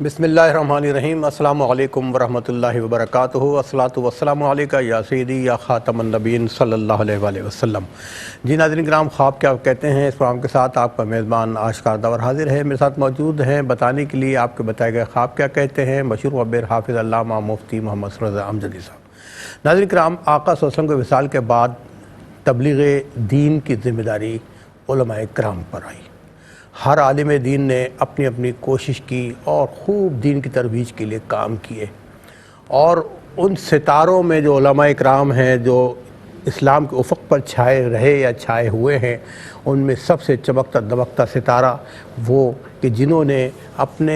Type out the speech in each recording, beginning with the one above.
بسم اللہ الرحمن الرحیم۔ السلام علیکم ورحمۃ اللہ وبرکاتہ۔ الصلاۃ والسلام علیکہ یا سیدی یا خاتم النبیین صلی اللہ علیہ وآلہ وسلم۔ جی ناظرین کرام، خواب کیا کہتے ہیں اس پروگرام کے ساتھ آپ کا میزبان آشکار داور حاضر ہے۔ میرے ساتھ موجود ہیں بتانے کے لیے آپ کے بتائے گئے خواب کیا کہتے ہیں مشہور معبر حافظ علامہ مفتی محمد رضا امجدی صاحب۔ ناظرین کرام، آقا صلی اللہ علیہ وسلم کے وصال کے بعد تبلیغ دین کی ذمہ داری علماء کرام پر آئی۔ ہر عالم دین نے اپنی اپنی کوشش کی اور خوب دین کی ترویج کے لیے کام کیے، اور ان ستاروں میں جو علماء اکرام ہیں جو اسلام کے افق پر چھائے رہے یا چھائے ہوئے ہیں، ان میں سب سے چمکتا دمکتا ستارہ وہ کہ جنہوں نے اپنے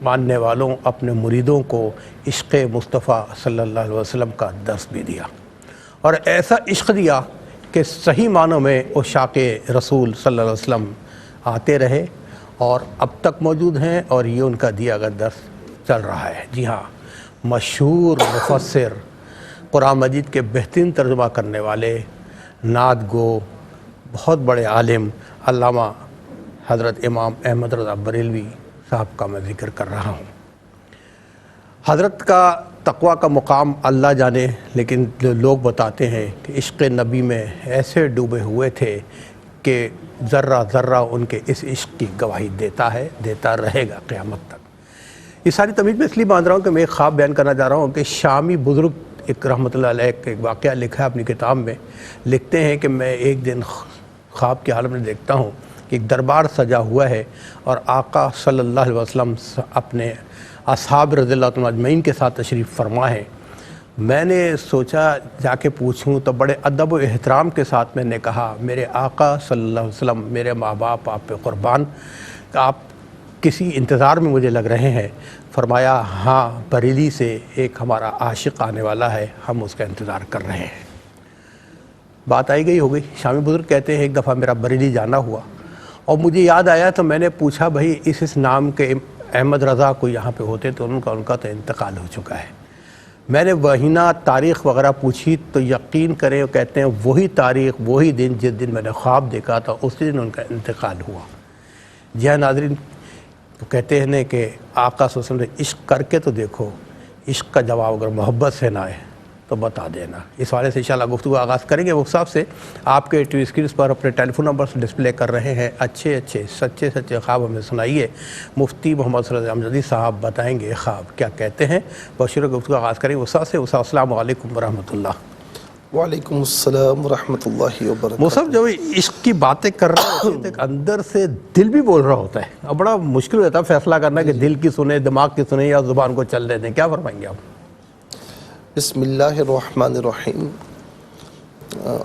ماننے والوں، اپنے مریدوں کو عشق مصطفیٰ صلی اللہ علیہ وسلم کا درس بھی دیا، اور ایسا عشق دیا کہ صحیح معنوں میں عشاق رسول صلی اللہ علیہ وسلم آتے رہے اور اب تک موجود ہیں، اور یہ ان کا دیا گیا درس چل رہا ہے۔ جی ہاں، مشہور مفسر، قرآن مجید کے بہترین ترجمہ کرنے والے، نعت گو، بہت بڑے عالم علامہ حضرت امام احمد رضا بریلوی صاحب کا میں ذکر کر رہا ہوں۔ حضرت کا تقویٰ کا مقام اللہ جانے، لیکن لوگ بتاتے ہیں کہ عشق نبی میں ایسے ڈوبے ہوئے تھے کہ ذرہ ذرہ ان کے اس عشق کی گواہی دیتا ہے، دیتا رہے گا قیامت تک۔ یہ ساری تمہید میں اس لیے باندھ رہا ہوں کہ میں ایک خواب بیان کرنا چاہ رہا ہوں کہ شامی بزرگ ایک رحمۃ اللہ علیہ کا ایک واقعہ لکھا ہے اپنی کتاب میں۔ لکھتے ہیں کہ میں ایک دن خواب کی حالت میں دیکھتا ہوں کہ ایک دربار سجا ہوا ہے، اور آقا صلی اللہ علیہ وسلم اپنے اصحاب رضی اللہ عنہم اجمعین کے ساتھ تشریف فرما ہے۔ میں نے سوچا جا کے پوچھوں، تو بڑے ادب و احترام کے ساتھ میں نے کہا، میرے آقا صلی اللہ علیہ وسلم، میرے ماں باپ آپ پہ قربان، کہ آپ کسی انتظار میں مجھے لگ رہے ہیں۔ فرمایا ہاں، بریلی سے ایک ہمارا عاشق آنے والا ہے، ہم اس کا انتظار کر رہے ہیں۔ بات آئی گئی ہو گئی۔ شامی بزرگ کہتے ہیں ایک دفعہ میرا بریلی جانا ہوا، اور مجھے یاد آیا تو میں نے پوچھا بھائی اس نام کے احمد رضا کو یہاں پہ ہوتے تو ان کا تو انتقال ہو چکا ہے۔ میں نے وہینہ تاریخ وغیرہ پوچھی تو یقین کریں، وہ کہتے ہیں وہی تاریخ، وہی دن جس دن میں نے خواب دیکھا تھا اسی دن ان کا انتقال ہوا۔ جی ہاں ناظرین، وہ کہتے ہیں کہ آقا صلی اللہ علیہ وسلم نے عشق کر کے تو دیکھو، عشق کا جواب اگر محبت سے نہ آئے تو بتا دینا۔ اس حوالے سے انشاءاللہ گفتگو آغاز کریں گے۔ وہ صاحب سے آپ کے ٹی وی اسکرینس پر اپنے ٹیلی فون نمبر سے ڈسپلے کر رہے ہیں، اچھے سچے خواب ہمیں سنائیے۔ مفتی محمد رضا امجدی صاحب بتائیں گے خواب کیا کہتے ہیں۔ بشیر گفتگو آغاز کریں گے وہ صاحب سے۔ وہ صاحب السلام علیکم ورحمۃ اللہ۔ وعلیکم السلام ورحمۃ اللہ وبرکاتہ۔ وہ صاحب جب عشق کی باتیں کر رہے ہوتے ہیں اندر سے دل بھی بول رہا ہوتا ہے، اور بڑا مشکل ہوتا ہے فیصلہ کرنا کہ دل کی سنیں، دماغ کی سنیں، یا زبان کو چل دیں۔ کیا فرمائیں گے آپ؟ بسم اللہ الرحمن الرحیم۔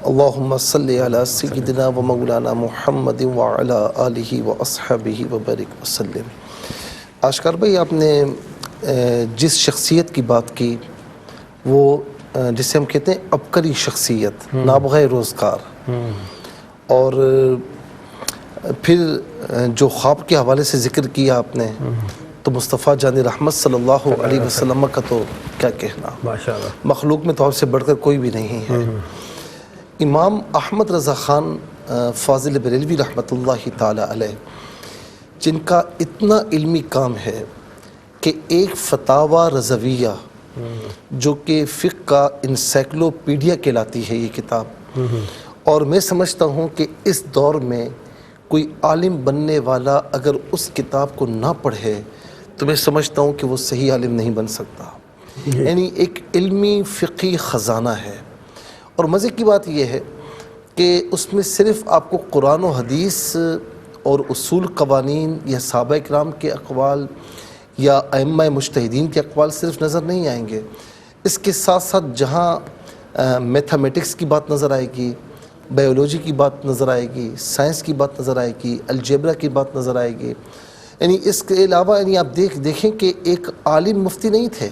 اللہم صلی علی سیدنا و مولانا محمد وعلی آلہ و اصحابہ وبارک وسلم۔ آشکار بھائی، آپ نے جس شخصیت کی بات کی، وہ جسے ہم کہتے ہیں عبقری شخصیت، نابغہ روزگار، اور پھر جو خواب کے حوالے سے ذکر کیا آپ نے، تو مصطفیٰ جان رحمت صلی اللہ علیہ وسلم کا تو کیا کہنا، ماشاءاللہ، مخلوق میں تو آپ سے بڑھ کر کوئی بھی نہیں ہے۔ امام احمد رضا خان فاضل بریلوی رحمۃ اللہ تعالی علیہ، جن کا اتنا علمی کام ہے کہ ایک فتاوی رضویہ جو کہ فقہ کا انسائکلوپیڈیا کہلاتی ہے یہ کتاب، اور میں سمجھتا ہوں کہ اس دور میں کوئی عالم بننے والا اگر اس کتاب کو نہ پڑھے تو میں سمجھتا ہوں کہ وہ صحیح عالم نہیں بن سکتا۔ یعنی ایک علمی فقہی خزانہ ہے، اور مزے کی بات یہ ہے کہ اس میں صرف آپ کو قرآن و حدیث اور اصول قوانین یا صحابہ کرام کے اقوال یا ائمہ مجتہدین کے اقوال صرف نظر نہیں آئیں گے، اس کے ساتھ ساتھ جہاں میتھمیٹکس کی بات نظر آئے گی، بائیولوجی کی بات نظر آئے گی، سائنس کی بات نظر آئے گی، الجبرا کی بات نظر آئے گی۔ یعنی اس کے علاوہ آپ دیکھیں کہ ایک عالم مفتی نہیں تھے،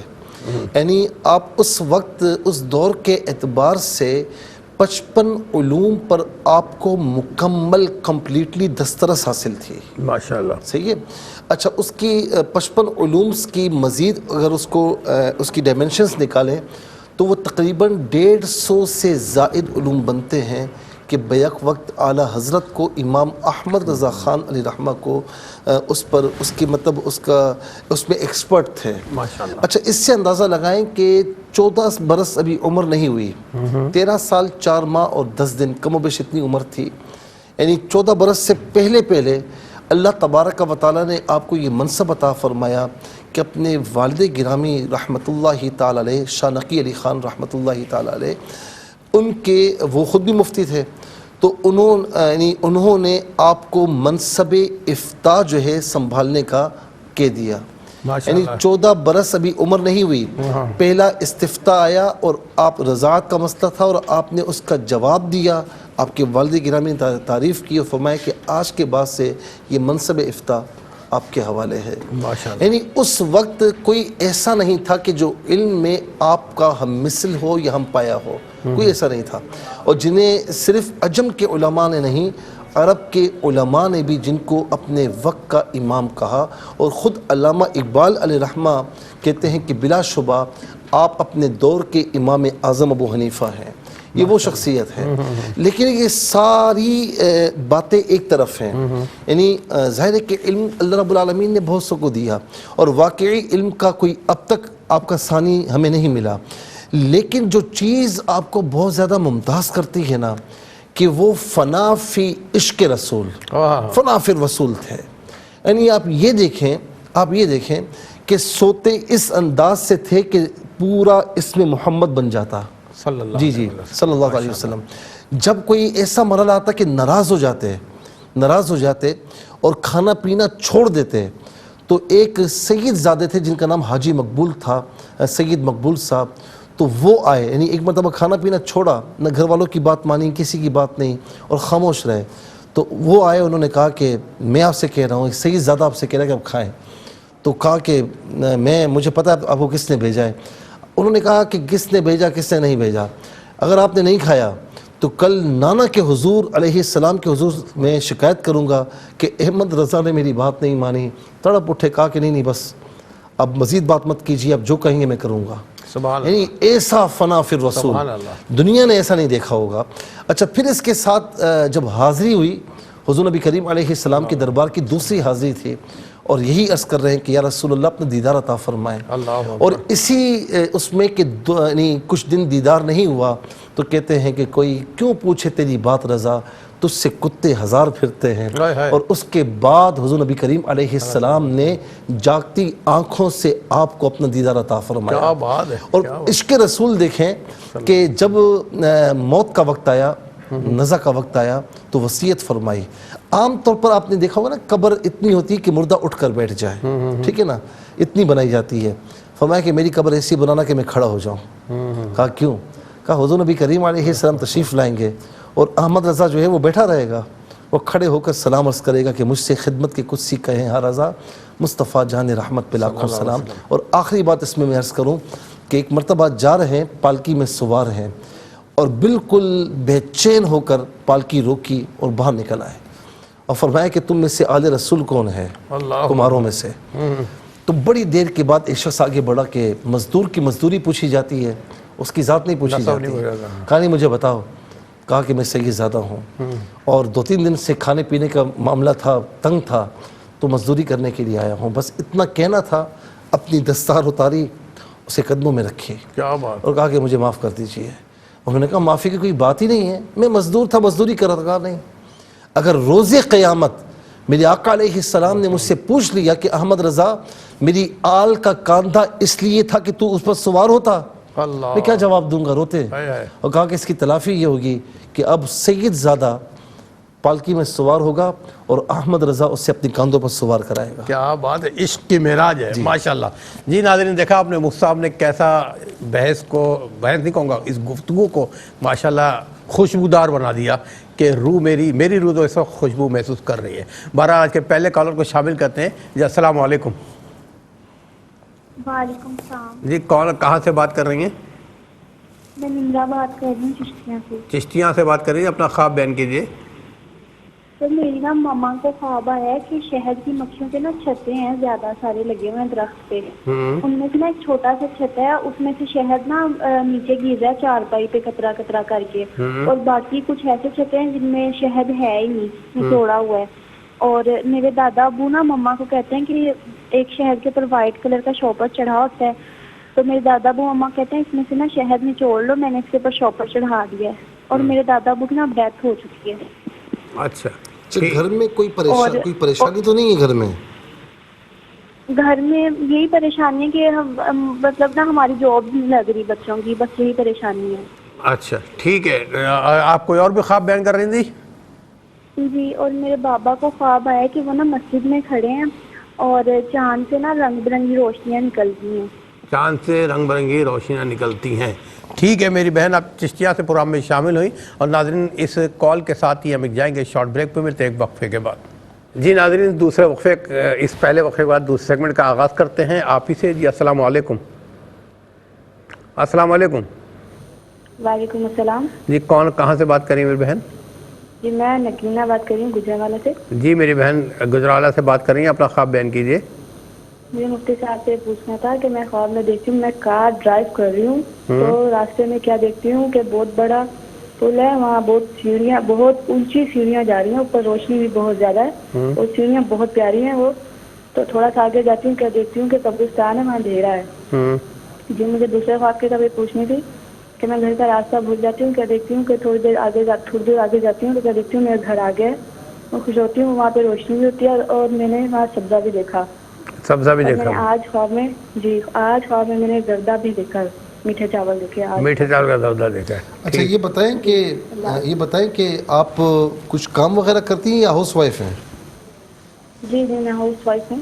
یعنی آپ اس وقت اس دور کے اعتبار سے 55 علوم پر آپ کو مکمل کمپلیٹلی دسترس حاصل تھی۔ ماشاءاللہ، صحیح ہے۔ اچھا، اس کی 55 علوم کی مزید اگر اس کی ڈائمنشنز نکالیں تو وہ تقریباً 150 سے زائد علوم بنتے ہیں کہ بیک وقت اعلیٰ حضرت کو امام احمد رضا خان علیہ رحمہ کو اس کی مطلب اس میں ایکسپرٹ تھے. ماشاءاللہ. اچھا اس سے اندازہ لگائیں کہ 14 برس ابھی عمر نہیں ہوئی, 13 سال 4 ماہ اور 10 دن کم و بیش اتنی عمر تھی. یعنی 14 برس سے پہلے اللہ تبارک و تعالیٰ نے آپ کو یہ منصب عطا فرمایا کہ اپنے والد گرامی رحمۃ اللہ تعالیٰ علیہ شاہ نقی علی خان رحمۃ اللہ تعالیٰ علیہ, ان کے وہ خود بھی مفتی تھے, تو انہوں نے آپ کو منصب افتاء جو ہے سنبھالنے کا کہہ دیا. یعنی 14 برس ابھی عمر نہیں ہوئی, پہلا استفتاء آیا اور آپ رضاعت کا مسئلہ تھا اور آپ نے اس کا جواب دیا. آپ کے والد گرامی نے تعریف کی اور فرمایا کہ آج کے بعد سے یہ منصب افتاء آپ کے حوالے ہے. یعنی اس وقت کوئی ایسا نہیں تھا کہ جو علم میں آپ کا ہم مثل ہو یا ہم پایا ہو, کوئی ایسا نہیں تھا. اور جنہیں صرف عجم کے علماء نے نہیں, عرب کے علماء نے بھی جن کو اپنے وقت کا امام کہا, اور خود علامہ اقبال علیہ رحمہ کہتے ہیں کہ بلا شبہ آپ اپنے دور کے امام اعظم ابو حنیفہ ہیں. یہ وہ شخصیت ہے. لیکن یہ ساری باتیں ایک طرف ہیں. یعنی ظاہر ہے کہ علم اللہ رب العالمین نے بہت سو کو دیا, اور واقعی علم کا کوئی اب تک آپ کا ثانی ہمیں نہیں ملا. لیکن جو چیز آپ کو بہت زیادہ ممتاز کرتی ہے نا, کہ وہ فنا فی عشق رسول, فنا فی رسول تھے. یعنی آپ یہ دیکھیں کہ سوتے اس انداز سے تھے کہ پورا اسم محمد بن جاتا. صلی اللہ علیہ وسلم. جب کوئی ایسا مرحلہ آتا کہ ناراض ہو جاتے اور کھانا پینا چھوڑ دیتے, تو ایک سید زادے تھے جن کا نام حاجی مقبول تھا, سید مقبول صاحب. تو وہ آئے, یعنی ایک مرتبہ کھانا پینا چھوڑا, نہ گھر والوں کی بات مانی, کسی کی بات نہیں, اور خاموش رہے. تو وہ آئے, انہوں نے کہا کہ میں آپ سے کہہ رہا ہوں, سید زادہ آپ سے کہہ رہا ہے کہ آپ کھائیں. تو کہا کہ مجھے پتہ ہے آپ کو کس نے بھیجا ہے. انہوں نے کہا کہ کس نے بھیجا کس نے نہیں بھیجا. اگر آپ نے نہیں کھایا تو کل نانا کے حضور علیہ السلام کے حضور میں شکایت کروں گا کہ احمد رضا نے میری بات نہیں مانی. تڑپ اٹھے, کہا کہ نہیں بس اب مزید بات مت کیجیے, اب جو کہیں گے میں کروں گا. یعنی ایسا فنا فی الرسول دنیا نے ایسا نہیں دیکھا ہوگا. اچھا پھر اس کے ساتھ جب حاضری ہوئی, حضور نبی کریم علیہ السلام کے دربار کی دوسری حاضری تھی, اور یہی عرض کر رہے ہیں کہ یا رسول اللہ اپنا دیدار عطا فرمائیں. اور اسی اس میں کہ کچھ دن دیدار نہیں ہوا تو کہتے ہیں کہ کوئی کیوں پوچھے تیری بات رضا, تجھ سے کتے ہزار پھرتے ہیں. اور اس کے بعد حضور نبی کریم علیہ السلام نے جاگتی آنکھوں سے آپ کو اپنا دیدار عطا فرمایا. اور عشق رسول دیکھیں کہ جب موت کا وقت آیا, نزع کا وقت آیا, تو وصیت فرمائی. عام طور پر آپ نے دیکھا ہوگا نا, قبر اتنی ہوتی ہے کہ مردہ اٹھ کر بیٹھ جائے, ٹھیک ہے نا, اتنی بنائی جاتی ہے. فرمایا کہ میری قبر ایسی بنانا کہ میں کھڑا ہو جاؤں. کہا کیوں؟ کہا حضور نبی کریم علیہ السلام تشریف لائیں گے اور احمد رضا جو ہے وہ بیٹھا رہے گا, وہ کھڑے ہو کر سلام عرض کرے گا کہ مجھ سے خدمت کے کچھ سی کہیں ہاں رضا, مصطفیٰ جان رحمت پہ لاکھوں سلام. اور آخری بات اس میں عرض کروں کہ ایک مرتبہ جا رہے ہیں, پالکی میں سوار ہیں, اور بالکل بے چین ہو کر پالکی روکی اور باہر نکل آئے, اور فرمایا کہ تم میں سے آل رسول کون ہے کماروں میں سے. تو بڑی دیر کے بعد ایک شخص آگے بڑھا کہ مزدور کی مزدوری پوچھی جاتی ہے, اس کی ذات نہیں پوچھی جاتی. کہا نہیں مجھے بتاؤ. کہا کہ میں سید زادہ ہوں, اور 2-3 دن سے کھانے پینے کا معاملہ تھا, تنگ تھا, تو مزدوری کرنے کے لیے آیا ہوں. بس اتنا کہنا تھا. اپنی دستار اتاری, اسے قدموں میں رکھی, اور کہا کہ مجھے معاف کر دیجئے. انہوں نے کہا معافی کی کوئی بات ہی نہیں ہے, میں مزدور تھا, مزدوری کر رہا تھا. نہیں, اگر روز قیامت میرے آقا علیہ السلام نے مجھ سے پوچھ لیا کہ احمد رضا میری آل کا کاندھا اس لیے تھا کہ تو اس پر سوار ہوتا, میں کیا جواب دوں گا؟ روتے. اور کہا کہ اس کی تلافی یہ ہوگی کہ اب سید زادہ پالکی میں سوار ہوگا اور احمد رضا اس سے اپنی کاندھوں پر سوار کرائے گا. کیا بات ہے, عشق کی معراج ہے. ماشاءاللہ. جی ناظرین, دیکھا آپ نے مفتی صاحب نے کیسا بحث نہیں کہوں گا, اس گفتگو کو ماشاءاللہ خوشبودار بنا دیا کہ روح میری روح تو اس وقت خوشبو محسوس کر رہی ہے. بہرحال آج کے پہلے کالر کو شامل کرتے ہیں. جی السلام علیکم. وعلیکم السلام. جی کون, کہاں سے بات کر رہی ہیں؟ میں نمرا بات کر رہی ہوں چشتیاں سے. چشتیاں سے بات کر رہی ہیں. اپنا خواب بیان کیجیے. تو میری نا ماما کو خواب آیا ہے کہ شہد کی مکھیوں کے نا چھتے ہیں زیادہ سارے لگے ہوئے ہیں درخت پہ. ان میں سے نا ایک چھوٹا سا چھتا ہے, اس میں سے شہد نا نیچے گر رہا ہے چارپائی پہ قطرہ قطرہ کر کے, اور باقی کچھ ایسے چھتے ہیں جن میں شہد ہے ہی نہیں, نچوڑا ہوا ہے. اور میرے دادا ابو نا مما کو کہتے ہیں کہ ایک شہد کے اوپر وائٹ کلر کا شوپر چڑھا ہوتا ہے, تو میرے دادا ابو مما کہتے ہیں اس میں سے نا شہد نچوڑ لو, میں نے اس کے اوپر شوپر چڑھا دیا ہے. اور میرے دادا ابو کی نا ڈیتھ ہو چکی ہے. اچھا, گھر میں کوئی پریشانی تو نہیں ہے گھر میں؟ گھر میں یہی پریشانی ہے کہ مطلب نا ہماری جاب نہیں لگ رہی بچوں کی, بس یہی پریشانی ہے. اچھا ٹھیک ہے. آپ کوئی اور بھی خواب بیان کر رہی تھی؟ جی, اور میرے بابا کو خواب آیا ہے کہ وہ نا مسجد میں کھڑے ہیں اور چاند سے نا رنگ برنگی روشنیاں نکلتی ہیں. چاند سے رنگ برنگی روشنیاں نکلتی ہیں. ٹھیک ہے میری بہن, آپ چشتیہ سے پروگرام میں شامل ہوئی, اور ناظرین اس کال کے ساتھ ہی ہم جائیں گے شارٹ بریک پہ, ملتے ہیں ایک وقفے کے بعد. جی ناظرین, دوسرے وقفے, اس پہلے وقفے کے بعد دوسرے سیگمنٹ کا آغاز کرتے ہیں. آپ ہی سے. جی السلام علیکم. السلام علیکم. وعلیکم السلام. جی کون, کہاں سے بات کر رہی ہیں میری بہن؟ جی میں نگینہ بات کر رہی ہوں گجرانوالہ سے. جی میری بہن گجرانوالہ سے بات کر رہی ہیں, اپنا خواب بیان کیجیے. مجھے مفتی صاحب سے پوچھنا تھا کہ میں خواب میں دیکھتی ہوں, میں کار ڈرائیو کر رہی ہوں تو راستے میں کیا دیکھتی ہوں کہ بہت بڑا پل ہے, وہاں بہت سیڑھیاں, بہت اونچی سیڑھیاں جا رہی ہیں, اوپر روشنی بھی بہت زیادہ ہے اور سیڑھیاں بہت پیاری ہیں وہ. تو تھوڑا سا آگے جاتی ہوں, کیا دیکھتی ہوں کہ قبرستان ہے, وہاں اندھیرا ہے. جی مجھے دوسرے خواب کی طرف پوچھنی تھی کہ میں گھر کا راستہ بھول جاتی ہوں, کیا دیکھتی ہوں کہ تھوڑی دیر آگے جاتی ہوں تو کیا دیکھتی ہوں میرا گھر آ گیا ہے. میں خوش ہوتی ہوں, وہاں پہ روشنی بھی ہوتی ہے اور میں نے وہاں سبزہ بھی دیکھا. سبزہ بھی اور میں دیکھا. نے آج خواب میں میں نے زردہ بھی دیکھا, میٹھے چاول دیکھے آج. میٹھے چاول کا زردہ دیکھا ہے. اچھا یہ بتائیں کہ آپ کچھ کام وغیرہ کرتی ہیں یا ہاؤس وائف ہیں؟ جی میں ہاؤس وائف ہوں.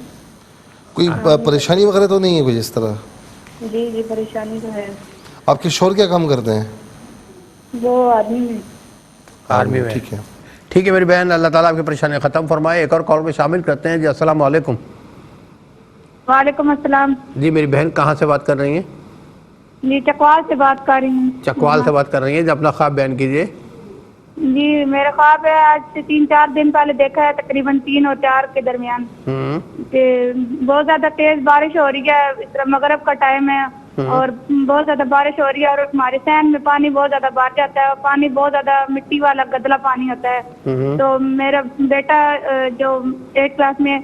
کوئی پریشانی وغیرہ تو نہیں ہے کوئی اس طرح؟ جی پریشانی تو ہے. آپ کے شوہر کیا کام کرتے ہیں؟ وہ آدمی میں. آرمی میں. ٹھیک ہے. ٹھیک ہے میری بہن, اللہ تعالیٰ آپ کی پریشانی ختم فرمائے. ایک اور کال میں شامل کرتے ہیں. جی السلام علیکم. وعلیکم السلام. جی میری بہن کہاں سے بات کر رہی ہیں؟ جی چکوال سے بات کر رہی ہوں. چکوال سے بات کر رہی ہیں. جی اپنا خواب بیان کیجیے. جی میرا خواب ہے, آج سے 3-4 دن پہلے دیکھا ہے, تقریباً 3 اور 4 کے درمیان کہ بہت زیادہ تیز بارش ہو رہی ہے. اس طرح مغرب کا ٹائم ہے اور بہت زیادہ بارش ہو رہی ہے, اور ہمارے صحن میں پانی بہت زیادہ بڑھ جاتا ہے, اور پانی بہت زیادہ مٹی والا گدلا پانی ہوتا ہے. تو میرا بیٹا جو 8 کلاس میں,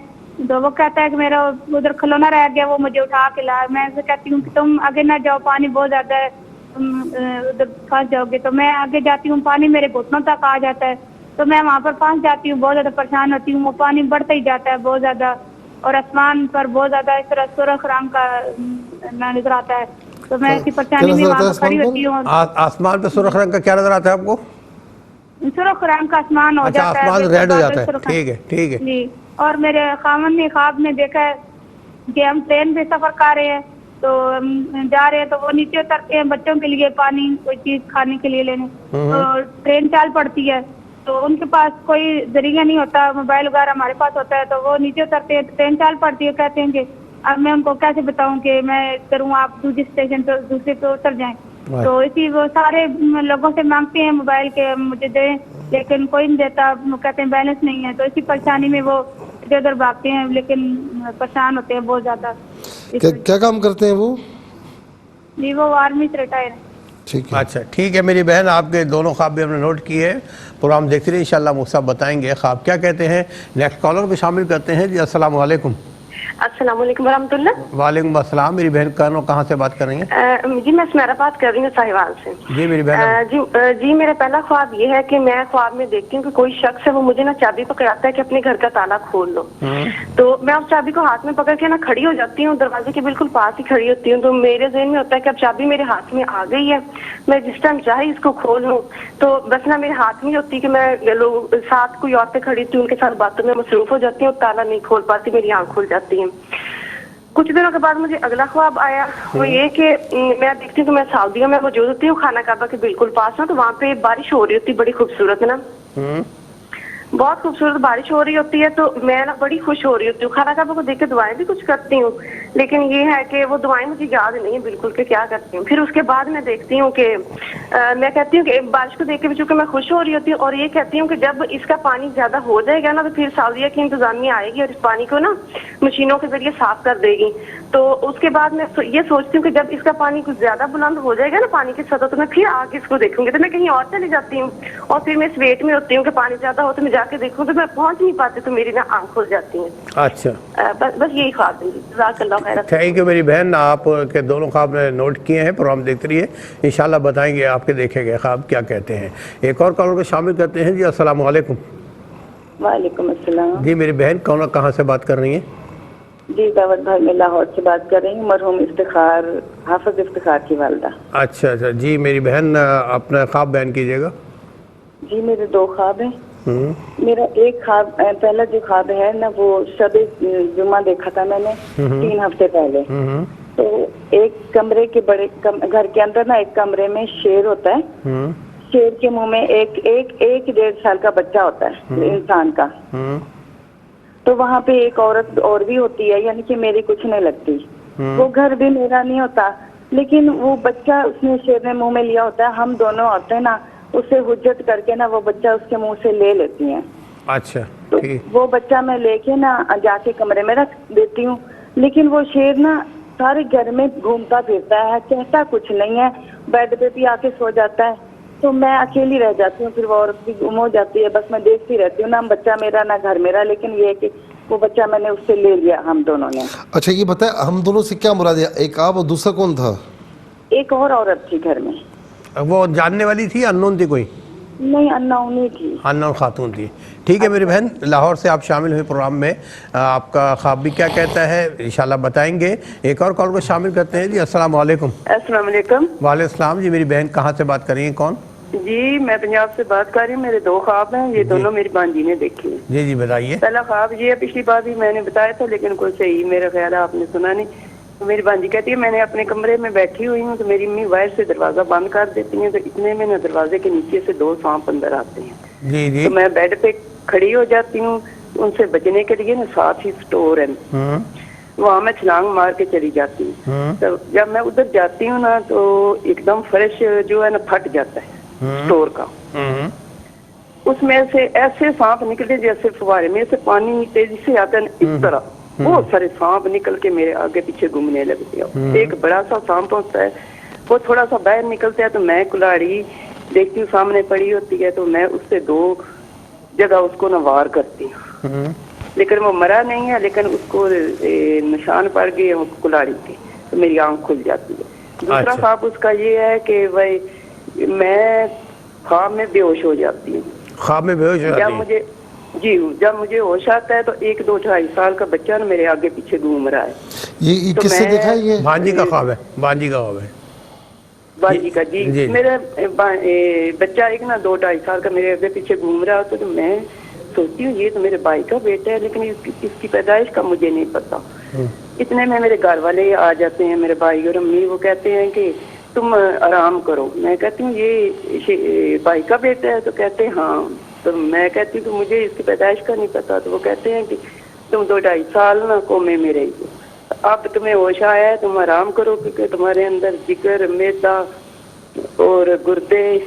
تو وہ کہتا ہے کہ میرا ادھر کھلونا رہ گیا, وہ مجھے اٹھا کے لایا. میں اسے کہتی ہوں کہ تم آگے نہ جاؤ, پانی بہت زیادہ ہے, تم ادھر پھنس جاؤ گے. تو میں آگے جاتی ہوں, پانی میرے گھٹنوں تک آ جاتا ہے, تو میں وہاں پر پھنس جاتی ہوں, بہت زیادہ پریشان ہوتی ہوں. وہ پانی بڑھتا ہی جاتا ہے بہت زیادہ, اور آسمان پر بہت زیادہ اس طرح سرخ رنگ کا نظر آتا ہے. تو میں ایسی کیا پریشانی میں نظر وہاں آتا ہے پر کھڑی آسمان ہوتی ہوں. آسمان پہ سرخ رنگ کا کیا نظر آتا ہے آپ کو؟ سرخ رنگ کا آسمان ہو اچھا, جاتا ہے, آسمان بالکل ریڈ ہو بادل جاتا ہے. سرخ. ٹھیک ہے. جی, اور میرے خاوند نے خواب میں دیکھا ہے کہ ہم ٹرین پہ سفر کر رہے ہیں, تو جا رہے ہیں, تو وہ نیچے اترتے ہیں بچوں کے لیے پانی, کوئی چیز کھانے کے لیے لینے. تو ٹرین چال پڑتی ہے, تو ان کے پاس کوئی ذریعہ نہیں ہوتا, موبائل وغیرہ ہمارے پاس ہوتا ہے. تو وہ نیچے اترتے ہیں, ٹرین چال پڑتی ہے, کہتے ہیں کہ اب میں ان کو کیسے بتاؤں کہ میں کروں, آپ دوسرے اسٹیشن پہ دوسرے پہ اتر جائیں. تو اسی وہ سارے لوگوں سے مانگتے ہیں موبائل کے مجھے دیں, لیکن کوئی نہیں دیتا, وہ کہتے ہیں بیلنس نہیں ہے. تو اسی پریشانی میں وہ ادھر ادھر بھاگتے ہیں, لیکن پریشان ہوتے ہیں بہت زیادہ. کیا کام کرتے ہیں وہ؟ جی وہ آرمی سے ریٹائر ہے. ٹھیک ہے. اچھا ٹھیک ہے میری بہن, آپ کے دونوں خواب بھی ہم نے نوٹ کیے ہیں. پروگرام دیکھتے رہیے, انشاءاللہ مصعب بتائیں گے خواب کیا کہتے ہیں. نیکسٹ کالر بھی شامل کرتے ہیں. جی السلام علیکم. السلام علیکم ورحمۃ اللہ. وعلیکم السلام. میری بہن کہاں سے بات کر رہی ہیں؟ جی میں سمیرا بات کر رہی ہوں ساہیوال سے. جی میری بہن. جی میرا پہلا خواب یہ ہے کہ میں خواب میں دیکھتی ہوں کہ کوئی شخص ہے, وہ مجھے نا چابی پکڑاتا ہے کہ اپنے گھر کا تالا کھول لو. تو میں اس چابی کو ہاتھ میں پکڑ کے نا کھڑی ہو جاتی ہوں, دروازے کے بالکل پاس ہی کھڑی ہوتی ہوں. تو میرے ذہن میں ہوتا ہے کہ اب چابی میرے ہاتھ میں آ گئی ہے, میں جس ٹائم چاہے اس کو کھول لوں. تو بس نا میرے ہاتھ میں ہوتی کہ میں لوگ ساتھ کوئی عورتیں کھڑی تھی, ان کے ساتھ باتوں میں مصروف ہو جاتی ہوں, تالا نہیں کھول پاتی, میری آنکھ کھل جاتی ہے. کچھ دنوں کے بعد مجھے اگلا خواب آیا, وہ یہ کہ میں دیکھتی ہوں کہ میں سعودیہ میں موجود ہوتی ہوں, خانہ کعبہ کے بالکل پاس نا, تو وہاں پہ بارش ہو رہی ہوتی, بڑی خوبصورت نا, بہت خوبصورت بارش ہو رہی ہوتی ہے. تو میں نا بڑی خوش ہو رہی ہوتی ہوں, خانہ کعبہ کو دیکھ کے دعائیں بھی کچھ کرتی ہوں, لیکن یہ ہے کہ وہ دعائیں مجھے یاد نہیں ہے بالکل کہ کیا کرتی ہوں. پھر اس کے بعد میں دیکھتی ہوں کہ میں کہتی ہوں کہ بارش کو دیکھ کے بھی چونکہ میں خوش ہو رہی ہوتی ہوں, اور یہ کہتی ہوں کہ جب اس کا پانی زیادہ ہو جائے گا نا تو پھر سعودیہ کی انتظامیہ آئے گی اور اس پانی کو نا مشینوں کے ذریعے صاف کر دے گی. تو اس کے بعد میں یہ سوچتی ہوں کہ جب اس کا پانی کچھ زیادہ بلند ہو جائے گا نا پانی کی سطح, تو میں پھر آگے اس کو دیکھوں گی. تو میں کہیں اور چلی جاتی ہوں اور پھر میں اس ویٹ میں ہوتی ہوں کہ پانی زیادہ ہو تو میں جا کے دیکھوں تو میں پہنچ نہیں پاتی, تو میری نا آنکھ کھل جاتی ہیں. اچھا, بس یہی خواب ہے. جزاک اللہ خیر. تھینک یو میری بہن, آپ کے دونوں خواب میں نوٹ کیے ہیں, پروگرام دیکھتے رہیے, انشاءاللہ بتائیں گے آپ کے دیکھے گئے خواب کیا کہتے ہیں. ایک اور کالر کو شامل کرتے ہیں. جی السلام علیکم. وعلیکم السلام. جی میری بہن کون کہاں سے بات کر رہی ہیں؟ جی دعوت بھائی میں لاہور سے بات کر رہی ہوں, مرحوم افتخار حافظ افتخار کی والدہ. اچھا اچھا, جی میری بہن اپنا خواب بیان کیجیے گا. جی میرے دو خواب ہیں. میرا ایک خواب, پہلا جو خواب ہے نا وہ شب جمعہ دیکھا تھا میں نے 3 ہفتے پہلے. تو ایک کمرے کے بڑے گھر کے اندر نا ایک کمرے میں شیر ہوتا ہے, شیر کے منہ میں ایک 1.5 سال کا بچہ ہوتا ہے انسان کا. تو وہاں پہ ایک عورت اور بھی ہوتی ہے, یعنی کہ میری کچھ نہیں لگتی. وہ گھر بھی میرا نہیں ہوتا, لیکن وہ بچہ اس نے شیر نے منہ میں لیا ہوتا ہے. ہم دونوں عورتیں نا اسے حجت کر کے نا وہ بچہ اس کے منہ سے لے لیتی ہیں. اچھا, تو وہ بچہ میں لے کے نا جا کے کمرے میں رکھ دیتی ہوں, لیکن وہ شیر نا سارے گھر میں گھومتا پھرتا ہے, کہتا کچھ نہیں ہے, بیڈ پہ بھی آ کے سو جاتا ہے. تو میں اکیلی رہ جاتی ہوں, پھر وہ عورت بھی گم ہو جاتی ہے. بس میں دیکھتی رہتی ہوں, نہ بچہ میرا نہ گھر میرا, لیکن یہ ہے کہ وہ بچہ میں نے اس سے لے لیا ہم دونوں نے. اچھا یہ بتائیں ہم دونوں سے کیا مراد ہے, ایک آپ اور دوسرا کون تھا؟ ایک اور عورت تھی گھر میں. وہ جاننے والی تھی, اننون تھی کوئی؟ نہیں انہونی تھی, اننون خاتون تھی. ٹھیک ہے میری بہن, لاہور سے آپ شامل ہوئے پروگرام میں, آپ کا خواب بھی کیا کہتا ہے انشاءاللہ بتائیں گے. ایک اور کال کو شامل کرتے ہیں. جی السلام علیکم. السلام علیکم. وعلیکم السلام. جی میری بہن کہاں سے بات کر رہی ہیں, کون؟ جی میں پنجاب سے بات کر رہی ہوں. میرے 2 خواب ہیں, یہ دونوں میری بانجی نے دیکھے ہیں. جی جی بتائیے. پہلا خواب یہ ہے, پچھلی بار بھی میں نے بتایا تھا لیکن کوئی صحیح میرا خیال ہے آپ نے سنا نہیں. تو میری بانجی کہتی ہے میں نے اپنے کمرے میں بیٹھی ہوئی ہوں, تو میری امی وائر سے دروازہ بند کر دیتی ہیں, تو اتنے میں نا دروازے کے نیچے سے 2 سانپ اندر آتے ہیں. جی جی. تو میں بیڈ پہ کھڑی ہو جاتی ہوں, ان سے بچنے کے لیے نا ساتھ ہی سٹور ہے, وہاں میں چھلانگ مار کے چلی جاتی ہوں. تو جب میں ادھر جاتی ہوں نا تو ایک دم فرش جو ہے نا پھٹ جاتا ہے سٹور کا. اس میں سے ایسے سانپ نکلے جیسے فوارے میں سے پانی تیزی سے آتا ہے, اس طرح بہت سارے سانپ نکل کے میرے آگے پیچھے گھومنے لگتے ہیں. ایک بڑا سا سانپ ہوتا ہے, وہ تھوڑا سا باہر نکلتا ہے تو میں کلاڑی دیکھتی ہوں سامنے پڑی ہوتی ہے, تو میں اس سے 2 جگہ اس کو نہ وار کرتی ہوں, لیکن وہ مرا نہیں ہے, لیکن اس کو نشان پڑ گئے کلاڑی کے, تو میری آنکھ کھل جاتی ہے. دوسرا خواب اس کا یہ ہے کہ بھائی میں خواب میں بے ہوش ہو جاتی ہوں. خواب میں بے ہوش ہو جاتی ہیں؟ جب مجھے ہوش آتا ہے تو 1-2-2.5 سال کا بچہ نا میرے آگے پیچھے گھوم رہا ہے. یہ کس سے دیکھا ہے؟ یہ بانجی کا خواب ہے. بانجی کا خواب ہے. بانجی کا. جی میرا بچہ ایک نا 2-2.5 سال کا میرے آگے پیچھے گھوم رہا ہوتا, تو میں سوچتی ہوں یہ تو میرے بھائی کا بیٹا ہے, لیکن اس کی پیدائش کا مجھے نہیں پتا. اتنے میں میرے گھر والے آ جاتے ہیں, میرے بھائی اور امی, وہ کہتے ہیں کہ تم آرام کرو. میں کہتی ہوں یہ بھائی کا بیٹا ہے, تو کہتے ہیں ہاں. تو میں کہتی ہوں کہ مجھے اس کی پیدائش کا نہیں پتا. تو وہ کہتے ہیں کہ تم 2-2.5 سال نا کومے میں رہی ہو, اب تمہیں ہوش آیا ہے, تم آرام کرو, کیونکہ تمہارے اندر جگر, میدا اور گردے,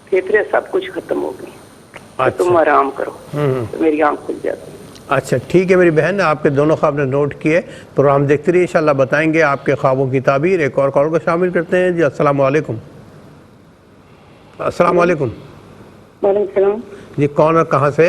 پھیپھڑے سب کچھ ختم ہو گئی, تم آرام کرو. تو میری آنکھ کھل جاتی. اچھا ٹھیک ہے میری بہن, آپ کے دونوں خواب نے نوٹ کیے, پروگرام دیکھتے رہیے, انشاءاللہ بتائیں گے آپ کے خوابوں کی تعبیر. ایک اور کال کو شامل کرتے ہیں. جی السلام علیکم. السلام علیکم. وعلیکم السلام. جی کون اور کہاں سے؟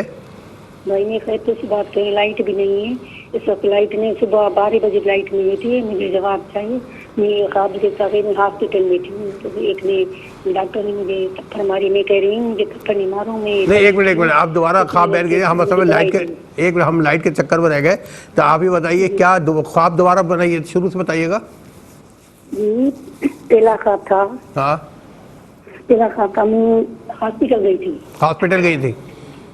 بھائی میں خیریت سے بات کریں. لائٹ بھی نہیں ہے اس وقت, لائٹ نہیں, صبح 12 بجے لائٹ نہیں ہوتی ہے. مجھے جواب چاہیے. میں خواب دیکھا کہ میں ہاسپٹل میں تھی, تو ایک نے ڈاکٹر نے مجھے تھپڑ ماری. میں کہہ رہی ہوں مجھے تھپڑ نہیں مارو. میں نہیں ایک منٹ آپ دوبارہ خواب بیان کیجیے. ہم اصل میں لائٹ کے ہم لائٹ کے چکر میں رہ گئے, تو آپ ہی بتائیے کیا خواب دوبارہ بنائیے, شروع سے بتائیے گا. جی پہلا خواب تھا. ہاں پہلا خواب تھا میں ہاسپٹل گئی تھی. ہاسپٹل گئی تھی؟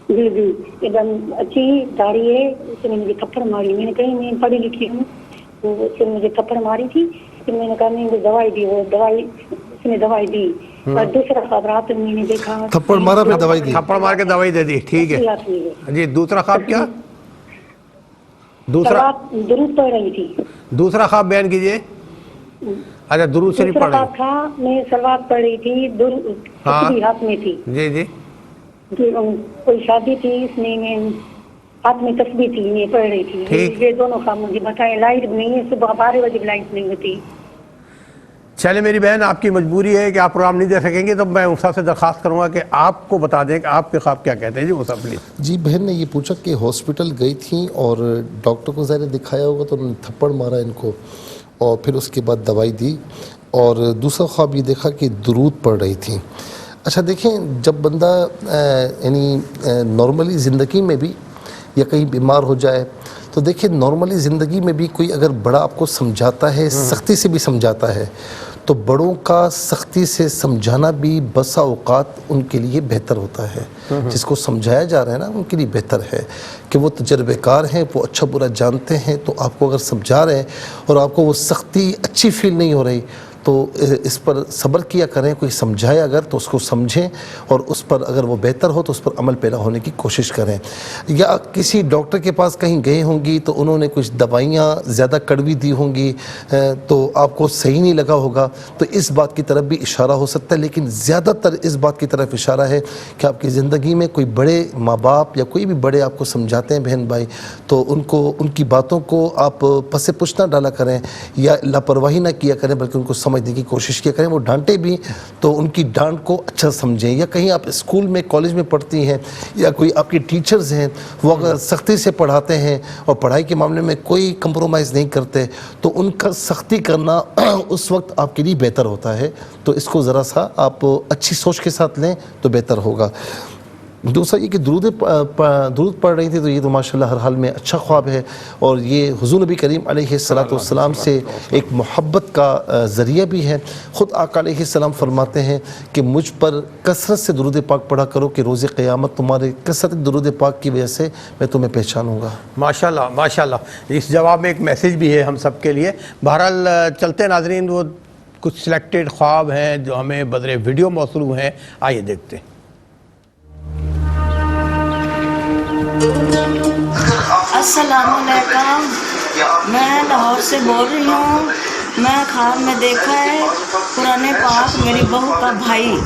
جی جی ایک دم اچھی داڑھی ہے, اس نے مجھے تھپڑ ماری. میں نے کہی میں پڑھی لکھی ہوں, تو اس نے مجھے تھپڑ ماری تھی. پھر میں نے کہا میں مجھے دوائی دی, وہ دوائی اس نے دوائی دی. اور دوسرا خواب رات میں نے دیکھا تھپڑ مارا پھر دوائی دی, تھپڑ مار کے دوائی دے دی. ٹھیک ہے جی. دوسرا خواب کیا؟ دوسرا درود پڑھ رہی تھی. دوسرا خواب بیان کیجیے. اچھا درود شریف دوسرا پڑھ رہی خواب تھا میں سلوات پڑھ رہی تھی, تسبیح ہاتھ میں تھی. جی جی کوئی شادی تھی, اس میں ہاتھ میں تسبیح تھی, میں پڑھ رہی تھی. ٹھیک. یہ دونوں خواب مجھے بتائیں. لائٹ بھی نہیں ہے, صبح 12 بجے لائٹ نہیں ہوتی. چلے میری بہن, آپ کی مجبوری ہے کہ آپ پروگرام نہیں دے سکیں گے, تو میں موسیٰ سے درخواست کروں گا کہ آپ کو بتا دیں کہ آپ کے خواب کیا کہتے ہیں. جی موسیٰ پلیز. جی بہن نے یہ پوچھا کہ ہاسپٹل گئی تھیں اور ڈاکٹر کو ظاہر دکھایا ہوگا تو انہوں نے تھپڑ مارا ان کو اور پھر اس کے بعد دوائی دی, اور دوسرا خواب یہ دیکھا کہ درود پڑھ رہی تھیں. اچھا دیکھیں, جب بندہ یعنی نارملی زندگی میں بھی یا کہیں بیمار ہو جائے تو دیکھیں نارملی زندگی میں بھی کوئی اگر بڑا آپ کو سمجھاتا ہے, سختی سے بھی سمجھاتا ہے, تو بڑوں کا سختی سے سمجھانا بھی بسا اوقات ان کے لیے بہتر ہوتا ہے. جس کو سمجھایا جا رہا ہے نا ان کے لیے بہتر ہے کہ وہ تجربے کار ہیں, وہ اچھا برا جانتے ہیں, تو آپ کو اگر سمجھا رہے ہیں اور آپ کو وہ سختی اچھی فیل نہیں ہو رہی تو اس پر صبر کیا کریں. کوئی سمجھائے اگر تو اس کو سمجھیں, اور اس پر اگر وہ بہتر ہو تو اس پر عمل پیرا ہونے کی کوشش کریں. یا کسی ڈاکٹر کے پاس کہیں گئے ہوں گی تو انہوں نے کچھ دوائیاں زیادہ کڑوی دی ہوں گی تو آپ کو صحیح نہیں لگا ہوگا, تو اس بات کی طرف بھی اشارہ ہو سکتا ہے. لیکن زیادہ تر اس بات کی طرف اشارہ ہے کہ آپ کی زندگی میں کوئی بڑے ماں باپ یا کوئی بھی بڑے آپ کو سمجھاتے ہیں بہن بھائی, تو ان کی باتوں کو آپ پس پش نہ ڈالا کریں یا لاپرواہی نہ کیا کریں, بلکہ ان کو سمجھنے کی کوشش کیا کریں. وہ ڈانٹے بھی تو ان کی ڈانٹ کو اچھا سمجھیں. یا کہیں آپ اسکول میں کالج میں پڑھتی ہیں یا کوئی آپ کے ٹیچرز ہیں, وہ اگر سختی سے پڑھاتے ہیں اور پڑھائی کے معاملے میں کوئی کمپرومائز نہیں کرتے, تو ان کا سختی کرنا اس وقت آپ کے لیے بہتر ہوتا ہے. تو اس کو ذرا سا آپ اچھی سوچ کے ساتھ لیں تو بہتر ہوگا. دوسرا یہ کہ درود پڑھ رہی تھی, تو یہ تو ماشاءاللہ ہر حال میں اچھا خواب ہے, اور یہ حضور نبی کریم علیہ السلام سے ایک محبت کا ذریعہ بھی ہے. خود آقا علیہ السلام فرماتے ہیں کہ مجھ پر کثرت سے درود پاک پڑھا کرو کہ روز قیامت تمہارے کثرت درود پاک کی وجہ سے میں تمہیں پہچانوں گا. ماشاءاللہ ماشاءاللہ. اس جواب میں ایک میسیج بھی ہے ہم سب کے لیے. بہرحال چلتے ہیں ناظرین, وہ کچھ سلیکٹڈ خواب ہیں جو ہمیں بدر ویڈیو موصول ہیں, آئیے دیکھتے ہیں. السلام علیکم, میں لاہور سے بول رہی ہوں. میں خواب میں دیکھا ہے قرآن پاک میری بہو کا بھائی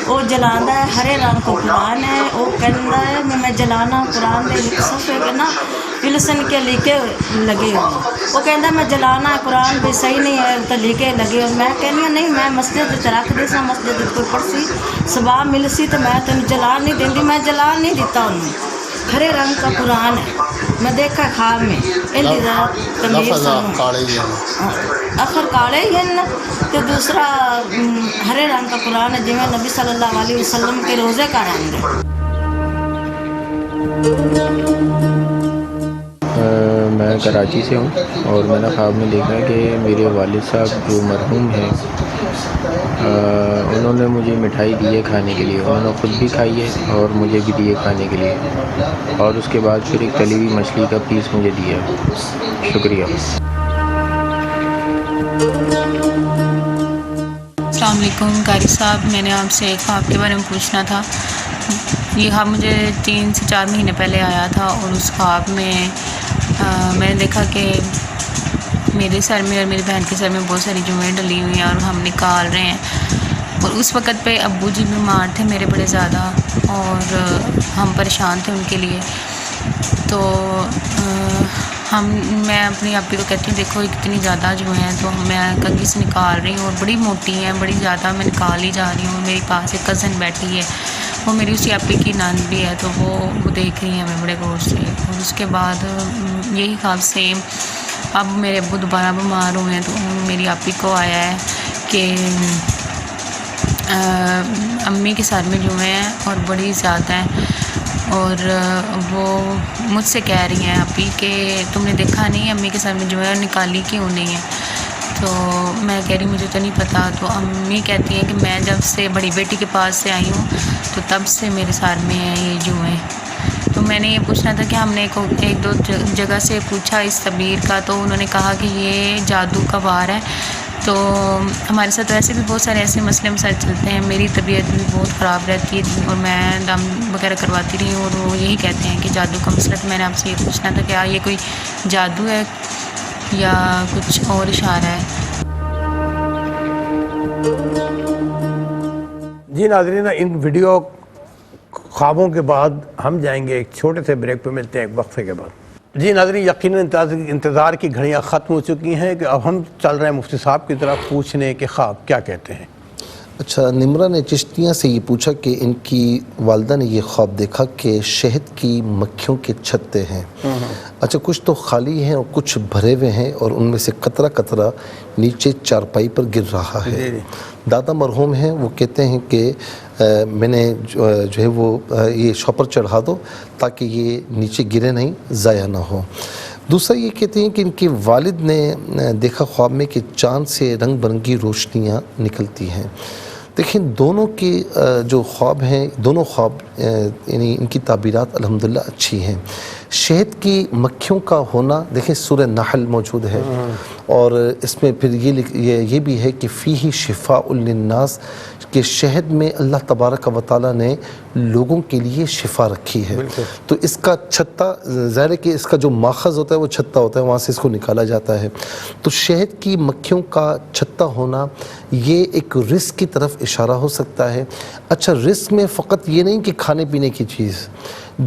وہ جلانا ہے, ہرے رنگ کو قرآن ہے, وہ کہنا ہے میں جلانا قرآن دے صفحے کے نا پلسن کے لکھے لگے ہوئے. وہ کہنا میں جلانا ہے قرآن بھی صحیح نہیں ہے تو لکھے لگے ہوئے. میں کہنی ہوں نہیں, میں مسجد رکھ دی سا, مسجد کو پڑسی صبح مل سی تو میں تین جلا نہیں دینی, میں جلا نہیں دیتا انہوں. ہرے رنگ کا قرآن ہے, میں دیکھا خواب میں. آخر کاڑے ہی ہیں نا. تو دوسرا ہرے رنگ کا قرآن ہے, جی میں نبی صلی اللہ علیہ وسلم کے روزے کا رنگ ہے. میں کراچی سے ہوں, اور میں نے خواب میں دیکھا کہ میرے والد صاحب جو مرحوم ہیں انہوں نے مجھے مٹھائی دی ہے کھانے کے لیے. انہوں نے خود بھی کھائی ہے اور مجھے بھی دی ہے کھانے کے لیے, اور اس کے بعد پھر ایک تلی ہوئی مچھلی کا پیس مجھے دیا. شکریہ. السلام علیکم قاری صاحب, میں نے آپ سے ایک خواب کے بارے میں پوچھنا تھا. یہ خواب مجھے 3 سے 4 مہینے پہلے آیا تھا, اور اس خواب میں میں نے دیکھا کہ میرے سر میں اور میری بہن کے سر میں بہت ساری جوئیں ڈلی ہوئی ہیں اور ہم نکال رہے ہیں. اور اس وقت پہ ابو جی بیمار تھے میرے بڑے زیادہ, اور ہم پریشان تھے ان کے لیے. تو میں اپنی آپی کو کہتی ہوں دیکھو اتنی زیادہ جو ہیں, تو میں کنگھی سے نکال رہی ہوں اور بڑی موٹی ہیں, بڑی زیادہ میں نکال ہی جا رہی ہوں. میرے پاس ایک کزن بیٹھی ہے, وہ میری اسی آپی کی ناند بھی ہے, تو وہ دیکھ رہی ہیں ہمیں بڑے غور سے. اور اس کے بعد یہی خواب سیم, اب میرے ابو دوبارہ بیمار ہوئے ہیں, تو میری آپی کو آیا ہے کہ امی کے سر میں جوئیں ہیں اور بڑی زیادہ ہیں, اور وہ مجھ سے کہہ رہی ہیں آپی کہ تم نے دیکھا نہیں امی کے سر میں جوئیں اور نکالی کیوں نہیں ہے. تو میں کہہ رہی مجھے تو نہیں پتہ. تو امی کہتی ہیں کہ میں جب سے بڑی بیٹی کے پاس سے آئی ہوں تو تب سے میرے سر میں ہیں یہ جوئیں. تو میں نے یہ پوچھنا تھا کہ ہم نے ایک دو جگہ سے پوچھا اس تعبیر کا, تو انہوں نے کہا کہ یہ جادو کا وار ہے, تو ہمارے ساتھ ویسے بھی بہت سارے ایسے مسئلے مسائل چلتے ہیں. میری طبیعت بھی بہت خراب رہتی ہے اور میں دم وغیرہ کرواتی رہی ہوں اور وہ یہی کہتے ہیں کہ جادو کا مسئلہ. تو میں نے آپ سے یہ پوچھنا تھا کہ یہ کوئی جادو ہے یا کچھ اور اشارہ ہے؟ جی ناظرین، ان ویڈیو خوابوں کے بعد ہم جائیں گے ایک چھوٹے سے بریک پہ، ملتے ہیں ایک وقفے کے بعد. جی ناظرین، یقیناً انتظار کی گھڑیاں ختم ہو چکی ہیں کہ اب ہم چل رہے ہیں مفتی صاحب کی طرف پوچھنے کہ خواب کیا کہتے ہیں. اچھا، نمرہ نے چشتیاں سے یہ پوچھا کہ ان کی والدہ نے یہ خواب دیکھا کہ شہد کی مکھیوں کے چھتے ہیں. اچھا، کچھ تو خالی ہیں اور کچھ بھرے ہوئے ہیں اور ان میں سے قطرہ قطرہ نیچے چارپائی پر گر رہا ہے. دادا مرحوم ہیں، وہ کہتے ہیں کہ میں نے جو ہے وہ یہ شاپر چڑھا دو تاکہ یہ نیچے گرے نہیں، ضائع نہ ہو. دوسرا یہ کہتے ہیں کہ ان کے والد نے دیکھا خواب میں کہ چاند سے رنگ برنگی روشنیاں نکلتی ہیں. دیکھیں، دونوں کے جو خواب ہیں، دونوں خواب یعنی ان کی تعبیرات الحمدللہ اچھی ہیں. شہد کی مکھیوں کا ہونا، دیکھیں سورہ نحل موجود ہے اور اس میں پھر یہ بھی ہے کہ فیہ شفاء للناس، کہ شہد میں اللہ تبارک و تعالیٰ نے لوگوں کے لیے شفا رکھی ہے. تو اس کا چھتا، ظاہر ہے کہ اس کا جو ماخذ ہوتا ہے وہ چھتا ہوتا ہے، وہاں سے اس کو نکالا جاتا ہے. تو شہد کی مکھیوں کا چھتا ہونا یہ ایک رزق کی طرف اشارہ ہو سکتا ہے. اچھا، رزق میں فقط یہ نہیں کہ کھانے پینے کی چیز،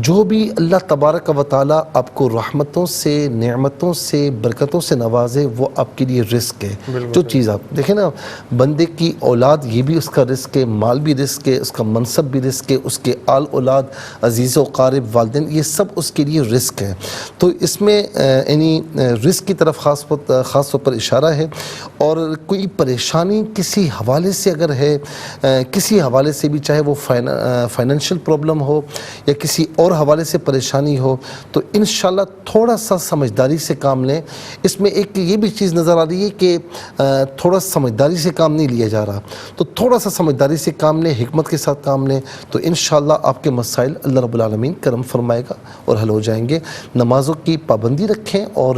جو بھی اللہ تبارک و تعالیٰ آپ کو رحمتوں سے، نعمتوں سے، برکتوں سے نوازے، وہ آپ کے لیے رزق ہے. جو چیز آپ دیکھیں نا، بندے کی اولاد یہ بھی اس کا رزق ہے، مال بھی رزق ہے، اس کا منصب بھی رزق ہے، اس کے آل اولاد، عزیز و قارب، والدین، یہ سب اس کے لیے رزق ہے. تو اس میں یعنی رزق کی طرف خاص طور پر اشارہ ہے. اور کوئی پریشانی کسی حوالے سے اگر ہے، کسی حوالے سے بھی، چاہے وہ فائنینشیل پرابلم ہو یا کسی اور حوالے سے پریشانی ہو، تو انشاءاللہ تھوڑا سا سمجھداری سے کام لیں. اس میں ایک یہ بھی چیز نظر آ رہی ہے کہ تھوڑا سمجھداری سے کام نہیں لیا جا رہا، تو تھوڑا سا سمجھداری سے کام لیں، حکمت کے ساتھ کام لیں، تو انشاءاللہ آپ کے مسائل اللہ رب العالمین کرم فرمائے گا اور حل ہو جائیں گے. نمازوں کی پابندی رکھیں اور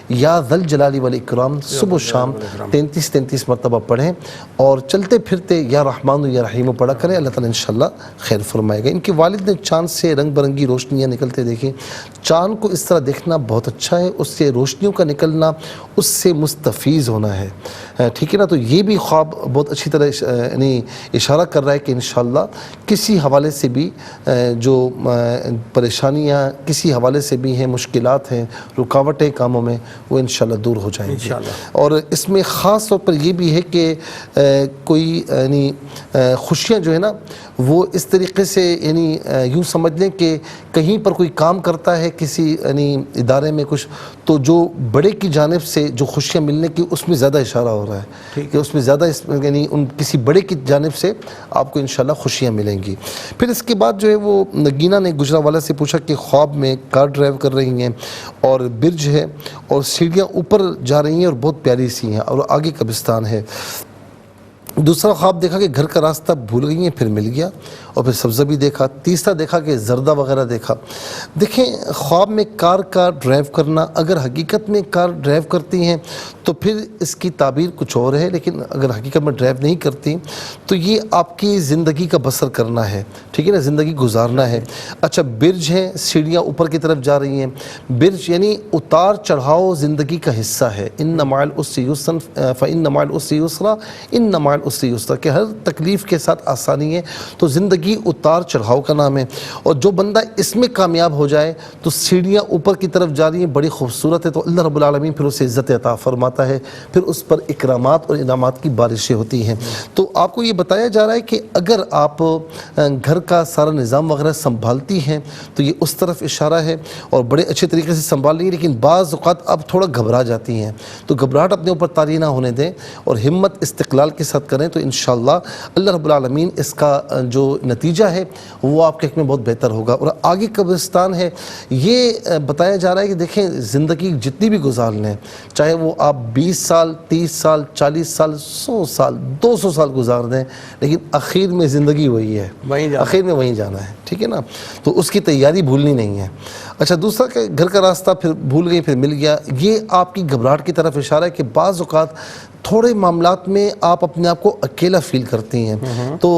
یا ذل جلال والاکرام صبح و شام 33 مرتبہ پڑھیں اور چلتے پھرتے یا رحمان و یا رحیم پڑھا کریں. اللہ تعالیٰ انشاءاللہ خیر فرمائے گا. ان کے والد نے چاند سے رنگ برنگی روشنیاں نکلتے دیکھیں. چاند کو اس طرح دیکھنا بہت اچھا ہے، اس سے روشنیوں کا نکلنا، اس سے مستفیض ہونا ہے. ٹھیک ہے نا؟ تو یہ بھی خواب بہت اچھی طرح یعنی اشارہ کر رہا ہے کہ انشاءاللہ کسی حوالے سے بھی جو پریشانیاں کسی حوالے سے بھی ہیں، مشکلات ہیں، رکاوٹیں کاموں میں، وہ انشاءاللہ دور ہو جائیں گی. اور اس میں خاص طور پر یہ بھی ہے کہ کوئی یعنی خوشیاں جو ہے نا، وہ اس طریقے سے یعنی یوں سمجھ لیں کہ کہیں پر کوئی کام کرتا ہے کسی یعنی ادارے میں کچھ، تو جو بڑے کی جانب سے جو خوشیاں ملنے کی، اس میں زیادہ اشارہ ہو رہا ہے کہ اس میں زیادہ یعنی ان کسی بڑے کی جانب سے آپ کو انشاءاللہ خوشیاں ملیں گی. پھر اس کے بعد جو ہے وہ نگینہ نے گجرانوالہ سے پوچھا کہ خواب میں کار ڈرائیو کر رہی ہیں اور برج ہے اور سیڑھیاں اوپر جا رہی ہیں اور بہت پیاری سی ہیں اور آگے قبرستان ہے. دوسرا خواب دیکھا کہ گھر کا راستہ بھول گئی ہیں، پھر مل گیا، اور پھر سبزہ بھی دیکھا. تیسرا دیکھا کہ زردہ وغیرہ دیکھا. دیکھیں، خواب میں کار کا ڈرائیو کرنا، اگر حقیقت میں کار ڈرائیو کرتی ہیں تو پھر اس کی تعبیر کچھ اور ہے، لیکن اگر حقیقت میں ڈرائیو نہیں کرتی تو یہ آپ کی زندگی کا بسر کرنا ہے. ٹھیک ہے نا؟ زندگی گزارنا ہے. اچھا، برج ہیں، سیڑھیاں اوپر کی طرف جا رہی ہیں. برج یعنی اتار چڑھاؤ زندگی کا حصہ ہے. ان مع العسر یسرا فان مع العسر یسرا ان مع العسر یسرا، کہ ہر تکلیف کے ساتھ آسانی ہے. تو زندگی اتار چڑھاؤ کا نام ہے، اور جو بندہ اس میں کامیاب ہو جائے تو سیڑھیاں اوپر کی طرف جا رہی ہیں، بڑی خوبصورت ہے، تو اللہ رب العالمین پھر اسے عزت عطا فرماتا ہے، پھر اس پر اکرامات اور انعامات کی بارشیں ہوتی ہیں. تو آپ کو یہ بتایا جا رہا ہے کہ اگر آپ گھر کا سارا نظام وغیرہ سنبھالتی ہیں تو یہ اس طرف اشارہ ہے اور بڑے اچھے طریقے سے سنبھال رہی ہیں، لیکن بعض اوقات آپ تھوڑا گھبرا جاتی ہیں، تو گھبراہٹ اپنے اوپر طاری نہ ہونے دیں اور ہمت استقلال کے ساتھ کریں، تو انشاءاللہ اللہ رب العالمین اس کا جو نتیجہ ہے وہ آپ کے حق میں بہت بہتر ہوگا. اور آگے قبرستان ہے، یہ بتایا جا رہا ہے کہ دیکھیں، زندگی جتنی بھی گزار لیں، چاہے وہ آپ 20 سال 30 سال 40 سال 100 سال 200 سال گزار دیں، لیکن آخر میں زندگی وہی ہے، آخر میں وہیں جانا ہے. ٹھیک ہے نا؟ تو اس کی تیاری بھولنی نہیں ہے. اچھا، دوسرا کہ گھر کا راستہ پھر بھول گئی پھر مل گیا، یہ آپ کی گھبراہٹ کی طرف اشارہ ہے کہ بعض اوقات تھوڑے معاملات میں آپ اپنے آپ کو اکیلا فیل کرتی ہیں تو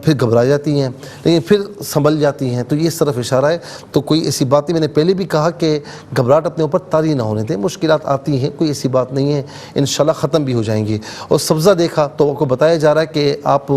پھر گھبرا جاتی ہیں، لیکن پھر سنبھل جاتی ہیں، تو یہ اس طرف اشارہ ہے۔ تو کوئی ایسی بات نہیں، میں نے پہلے بھی کہا کہ گھبراہٹ اپنے اوپر طاری نہ ہونے دیں، مشکلات آتی ہیں، کوئی ایسی بات نہیں ہے، انشاءاللہ ختم بھی ہو جائیں گی۔ اور سبزہ دیکھا تو آپ کو بتایا جا رہا ہے کہ آپ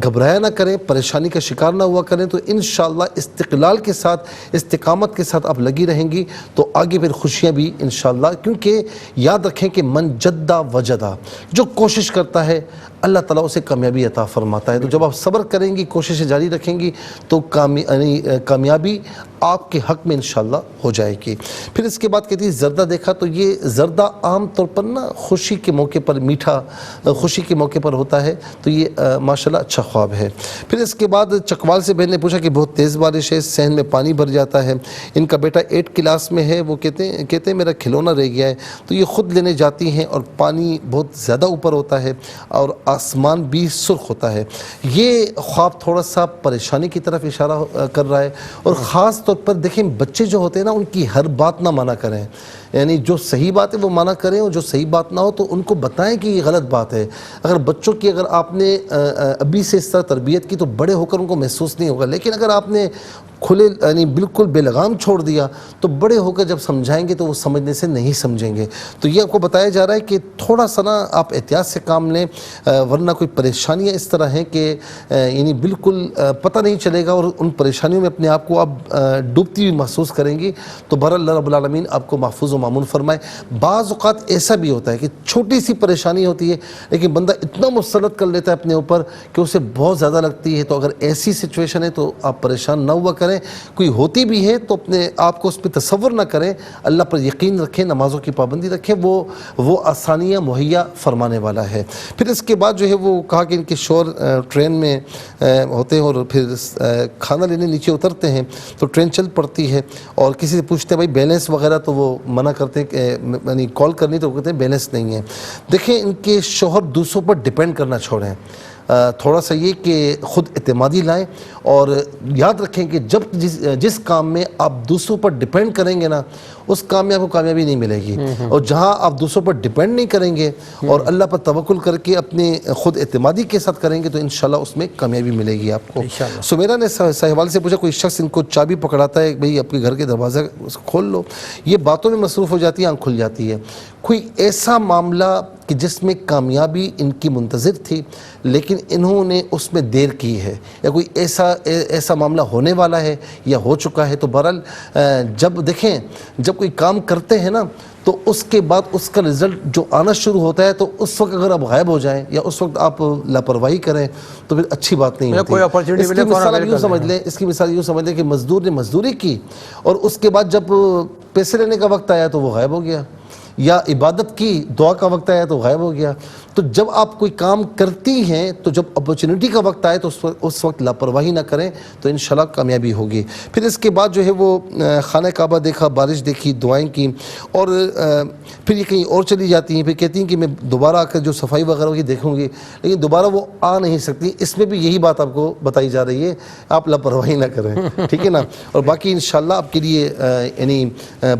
گھبرایا نہ کریں، پریشانی کا شکار نہ ہوا کریں، تو انشاءاللہ استقلال کے ساتھ، استقامت کے ساتھ آپ لگی رہیں گی تو آگے پھر خوشیاں بھی انشاءاللہ، کیونکہ یاد رکھیں کہ من جدہ وجدہ، جو کوشش کرتا ہے اللہ تعالیٰ اسے کامیابی عطا فرماتا ہے۔ تو جب آپ صبر کریں گی، کوششیں جاری رکھیں گی تو کامیابی آپ کے حق میں انشاءاللہ ہو جائے گی۔ پھر اس کے بعد کہتی ہے زردہ دیکھا تو یہ زردہ عام طور پر نا خوشی کے موقع پر، میٹھا خوشی کے موقع پر ہوتا ہے، تو یہ ماشاءاللہ اچھا خواب ہے۔ پھر اس کے بعد چکوال سے بہن نے پوچھا کہ بہت تیز بارش ہے، صحن میں پانی بھر جاتا ہے، ان کا بیٹا 8 کلاس میں ہے، وہ کہتے ہیں میرا کھلونا رہ گیا ہے، تو یہ خود لینے جاتی ہیں اور پانی بہت زیادہ اوپر ہوتا ہے اور آسمان بھی سرخ ہوتا ہے۔ یہ خواب تھوڑا سا پریشانی کی طرف اشارہ کر رہا ہے، اور خاص طور پر دیکھیں بچے جو ہوتے ہیں نا ان کی ہر بات نہ مانا کریں، یعنی جو صحیح بات ہے وہ مانا کریں، اور جو صحیح بات نہ ہو تو ان کو بتائیں کہ یہ غلط بات ہے۔ اگر بچوں کی اگر آپ نے ابھی سے اس طرح تربیت کی تو بڑے ہو کر ان کو محسوس نہیں ہوگا، لیکن اگر آپ نے کھلے یعنی بالکل بے لگام چھوڑ دیا تو بڑے ہو کر جب سمجھائیں گے تو وہ سمجھنے سے نہیں سمجھیں گے۔ تو یہ آپ کو بتایا جا رہا ہے کہ تھوڑا سا نا آپ احتیاط سے کام لیں، ورنہ کوئی پریشانیاں اس طرح ہیں کہ یعنی بالکل پتہ نہیں چلے گا، اور ان پریشانیوں میں اپنے آپ کو آپ ڈوبتی ہوئی محسوس کریں گی۔ تو بہرحال اللہ رب العالمین آپ کو محفوظ و مامون فرمائے۔ بعض اوقات ایسا بھی ہوتا ہے کہ چھوٹی سی پریشانی ہوتی ہے لیکن بندہ اتنا مسلط کر لیتا ہے اپنے اوپر کہ اسے بہت زیادہ لگتی ہے، تو اگر ایسی سچویشن ہے تو آپ پریشان نہ ہوا کریں، کوئی ہوتی بھی ہے تو اپنے آپ کو اس پہ تصور نہ کریں، اللہ پر یقین رکھیں، نمازوں کی پابندی رکھیں، وہ آسانیاں مہیا فرمانے والا ہے۔ پھر اس کے بعد جو ہے وہ کہا کہ ان کے شوہر ٹرین میں ہوتے ہیں اور پھر کھانا لینے نیچے اترتے ہیں تو ٹرین چل پڑتی ہے، اور کسی سے پوچھتے ہیں بھائی بیلنس وغیرہ، تو وہ منع کرتے ہیں کہ یعنی کال کرنی تو وہ کہتے ہیں بیلنس نہیں ہے۔ دیکھیں ان کے شوہر دوسروں پر ڈیپینڈ کرنا چھوڑیں، تھوڑا سا یہ کہ خود اعتمادی لائیں، اور یاد رکھیں کہ جب جس کام میں آپ دوسروں پر ڈیپینڈ کریں گے نا اس کام میں آپ کو کامیابی نہیں ملے گی، اور جہاں آپ دوسروں پر ڈیپینڈ نہیں کریں گے اور اللہ پر توکل کر کے اپنے خود اعتمادی کے ساتھ کریں گے تو انشاءاللہ اس میں کامیابی ملے گی آپ کو۔ سمیرہ نے سہیوال سے پوچھا کوئی شخص ان کو چابی پکڑاتا ہے بھئی اپنے گھر کے دروازہ کھول لو، یہ باتوں میں مصروف ہو جاتی ہے، آنکھ کھل جاتی ہے۔ کوئی ایسا معاملہ کہ جس میں کامیابی ان کی منتظر تھی لیکن انہوں نے اس میں دیر کی ہے، یا کوئی ایسا معاملہ ہونے والا ہے یا ہو چکا ہے، تو بہرحال جب دیکھیں جب کوئی کام کرتے ہیں نا تو اس کے بعد اس کا رزلٹ جو آنا شروع ہوتا ہے، تو اس وقت اگر آپ غائب ہو جائیں یا اس وقت آپ لاپرواہی کریں تو پھر اچھی بات نہیں ہوتی۔ اس کی مثال یوں سمجھ لیں کہ مزدور نے مزدوری کی اور اس کے بعد جب پیسے لینے کا وقت آیا تو وہ غائب ہو گیا، یا عبادت کی دعا کا وقت آیا تو غائب ہو گیا۔ تو جب آپ کوئی کام کرتی ہیں تو جب اپرچونٹی کا وقت آئے تو اس وقت لاپرواہی نہ کریں تو انشاءاللہ کامیابی ہوگی۔ پھر اس کے بعد جو ہے وہ خانہ کعبہ دیکھا، بارش دیکھی، دعائیں کی، اور پھر یہ کہیں اور چلی جاتی ہیں، پھر کہتی ہیں کہ میں دوبارہ آ کر جو صفائی وغیرہ کی دیکھوں گی، لیکن دوبارہ وہ آ نہیں سکتی۔ اس میں بھی یہی بات آپ کو بتائی جا رہی ہے، آپ لاپرواہی نہ کریں، ٹھیک ہے نا۔ اور باقی انشاءاللہ آپ کے لیے یعنی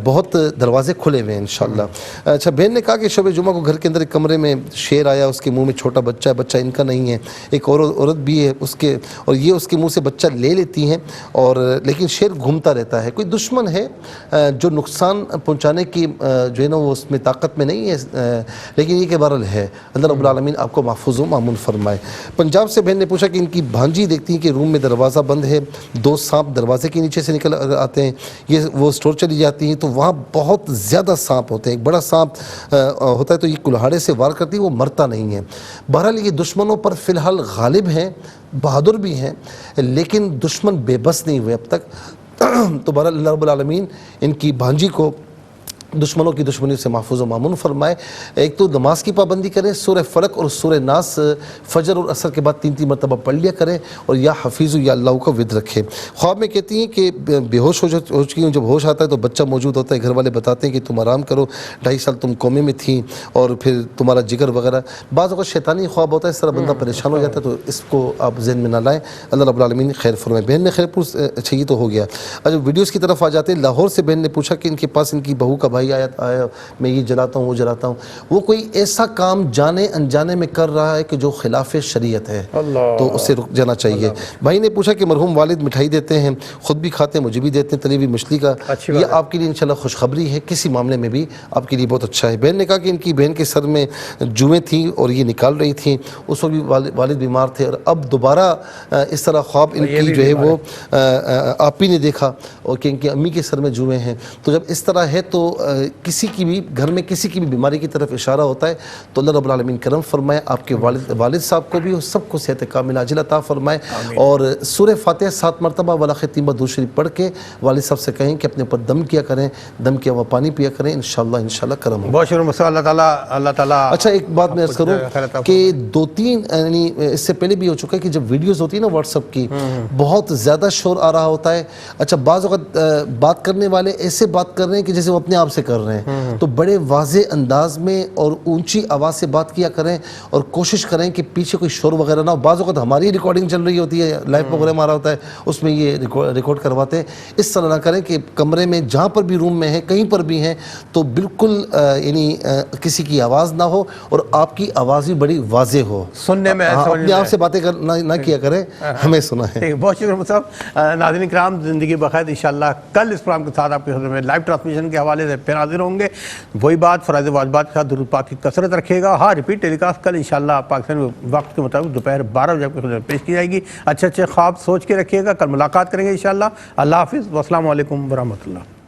بہت دروازے کھلے ہوئے ہیں انشاءاللہ۔ اچھا، بہن نے کہا کہ شب جمعہ کو گھر کے اندر ایک کمرے میں شیر آیا، اس کے منہ میں چھوٹا بچہ ہے، بچہ ان کا نہیں ہے، ایک عورت بھی ہے اس کے، اور یہ اس کے منہ سے بچہ لے لیتی ہیں، اور لیکن شیر گھومتا رہتا ہے۔ کوئی دشمن ہے جو نقصان پہنچانے کی جو ہے نا وہ اس میں طاقت میں نہیں ہے، لیکن یہ کہ بہرحال ہے۔ اللہ رب العالمین آپ کو محفوظ و مامون فرمائے۔ پنجاب سے بہن نے پوچھا کہ ان کی بھانجی دیکھتی ہیں کہ روم میں دروازہ بند ہے، 2 سانپ دروازے کے نیچے سے نکل آتے ہیں، یہ وہ سٹور چلی جاتی ہیں تو وہاں بہت زیادہ سانپ ہوتے ہیں، ایک بڑا سانپ ہوتا ہے تو یہ کلہاڑے سے وار کرتی ہے، وہ مرتا نہیں ہے۔ بہرحال یہ دشمنوں پر فی الحال غالب ہیں، بہادر بھی ہیں، لیکن دشمن بے بس نہیں ہوئے اب تک۔ تو بہرحال اللہ رب العالمین ان کی بھانجی کو دشمنوں کی دشمنی سے محفوظ و مامون فرمائے۔ ایک تو نماز کی پابندی کریں، سورہ فلق اور سورہ ناس فجر اور عصر کے بعد 3 مرتبہ پڑھ لیا کریں، اور یا حفیظ یا اللہ کا ورد رکھیں۔ خواب میں کہتی ہیں کہ بے ہوش ہو چکی ہوں، جب ہوش آتا ہے تو بچہ موجود ہوتا ہے، گھر والے بتاتے ہیں کہ تم آرام کرو، 2.5 سال تم کومے میں تھیں اور پھر تمہارا جگر وغیرہ۔ بعض اوقات شیطانی خواب ہوتا ہے، اس طرح بندہ پریشان ہو جاتا ہے، تو اس کو آپ ذہن میں نہ لائیں، اللہ رب العالمین خیر فرمائے۔ بہن نے خیر اچھا یہ تو ہو گیا۔ اچھا، ویڈیوز کی طرف آ جاتے ہیں۔ لاہور سے بہن نے پوچھا کہ ان کے پاس ان کی بہو کا بھائی بھائی آیا میں یہ جلاتا ہوں وہ جلاتا ہوں، وہ کوئی ایسا کام جانے انجانے میں کر رہا ہے کہ جو خلاف شریعت ہے، تو اسے رک جانا چاہیے۔ بھائی نے پوچھا کہ مرحوم والد مٹھائی دیتے ہیں، خود بھی کھاتے ہیں، مجھے بھی دیتے ہیں تلی ہوئی مچھلی کا، یہ آپ کے لیے انشاءاللہ خوشخبری ہے، کسی معاملے میں بھی آپ کے لیے بہت اچھا ہے۔ بہن نے کہا کہ ان کی بہن کے سر میں جوئیں تھیں اور یہ نکال رہی تھیں، اس وقت بھی والد بیمار تھے، اور اب دوبارہ اس طرح خواب ان کی جو ہے وہ آپ ہی نے دیکھا اور کہ ان کی امی کے سر میں جوئیں ہیں۔ تو جب اس طرح ہے تو کسی کی بھی گھر میں کسی کی بھی بیماری کی طرف اشارہ ہوتا ہے تو اللہ رب العالمین کرم فرمائے، آپ کے والد صاحب کو بھی اور سب کو صحت کاملہ عاجلہ عطا فرمائے، اور سورہ فاتحہ 7 مرتبہ ولا ختیمہ درود شریف پڑھ کے والد صاحب سے کہیں کہ اپنے اوپر دم کیا کریں، دم کیا ہوا پانی پیا کریں، انشاءاللہ کرم ہوگا۔ بہت شکریہ اللہ تعالیٰ۔ اچھا ایک بات میں عرض کروں کہ 2-3 یعنی اس سے پہلے بھی ہو چکا ہے کہ جب ویڈیوز ہوتی ہے نا واٹس ایپ کی، بہت زیادہ شور آ رہا ہوتا ہے۔ اچھا بعض اوقات بات کرنے والے ایسے بات کر رہے ہیں کہ جیسے وہ اپنے آپ سے کر رہے ہیں، تو بڑے واضح انداز میں اور اونچی آواز سے بات کیا کریں اور کوشش کریں کہ پیچھے کوئی شور وغیرہ نہ ہو۔ بعض اوقات ہماری ریکارڈنگ چل رہی ہوتی ہے، لائیو پروگرام آ رہا ہوتا ہے، اس میں یہ ریکارڈ کرواتے ہیں۔ اس طرح نہ کریں کہ کمرے میں جہاں پر بھی روم میں ہیں کہیں پر بھی ہیں تو بالکل یعنی کسی کی آواز نہ ہو اور آپ کی آواز بھی بڑی واضح ہو، سننے میں اپنے آپ سے باتیں نہ کیا کریں، ہمیں سنا ہے۔ بہت شکریہ صاحب۔ ناظرین کرام، زندگی بخیر، انشاءاللہ کل اس پروگرام کے ساتھ آپ کی خدمت میں لائیو ٹرانسمیشن کے حوالے سے پھر حاضر ہوں گے۔ وہی بات فرائض واجبات کے ساتھ درود پاک کی کثرت رکھیے گا۔ ہاں ریپیٹ ٹیلی کاسٹ کل انشاءاللہ پاکستان وقت کے مطابق دوپہر 12 بجے آپ کی خدمت میں پیش کی جائے گی۔ اچھے خواب سوچ کے رکھیے گا، کل ملاقات کریں گے انشاءاللہ۔ اللہ حافظ، والسلام علیکم ورحمۃ اللہ۔